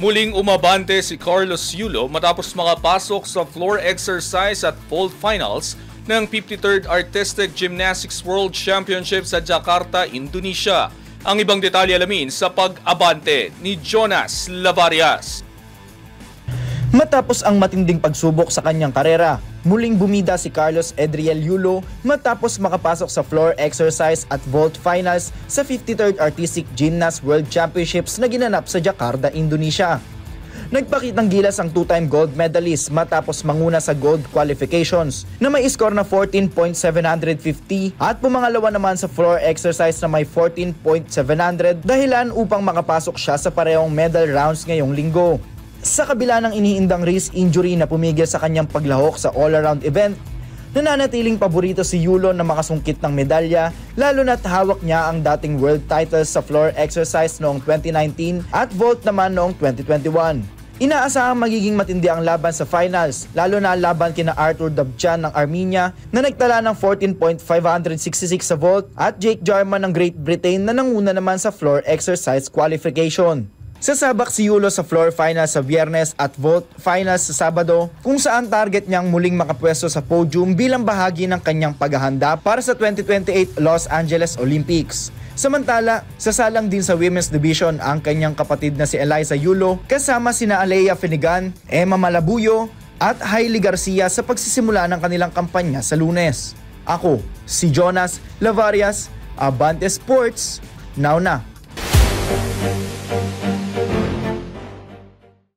Muling umabante si Carlos Yulo matapos makapasok sa floor exercise at vault finals ng 53rd Artistic Gymnastics World Championship sa Jakarta, Indonesia. Ang ibang detalye alamin sa pag-abante ni Jonas Lavarias. Matapos ang matinding pagsubok sa kanyang karera, muling bumida si Carlos Edriel Yulo matapos makapasok sa floor exercise at vault finals sa 53rd Artistic Gymnastics World Championships na ginanap sa Jakarta, Indonesia. Nagpakitang gilas ang two-time gold medalist matapos manguna sa gold qualifications na may score na 14.750 at pumangalawa naman sa floor exercise na may 14.700 dahilan upang makapasok siya sa parehong medal rounds ngayong linggo. Sa kabila ng iniindang wrist injury na pumigil sa kanyang paglahok sa all-around event, nananatiling paborito si Yulo na makasungkit ng medalya lalo na't hawak niya ang dating world titles sa floor exercise noong 2019 at vault naman noong 2021. Inaasahang magiging matindi ang laban sa finals, lalo na laban kina Artur Dabjan ng Armenia na nagtala ng 14.566 sa vault at Jake Jarman ng Great Britain na nanguna naman sa floor exercise qualification. Sasabak si Yulo sa floor finals sa Biyernes at vault finals sa Sabado kung saan target niyang muling makapwesto sa podium bilang bahagi ng kanyang paghahanda para sa 2028 Los Angeles Olympics. Samantala, sasalang din sa women's division ang kanyang kapatid na si Eliza Yulo kasama sina Alea Finigan, Emma Malabuyo at Hailey Garcia sa pagsisimula ng kanilang kampanya sa Lunes. Ako, si Jonas Lavarias, Abante Sports, now na.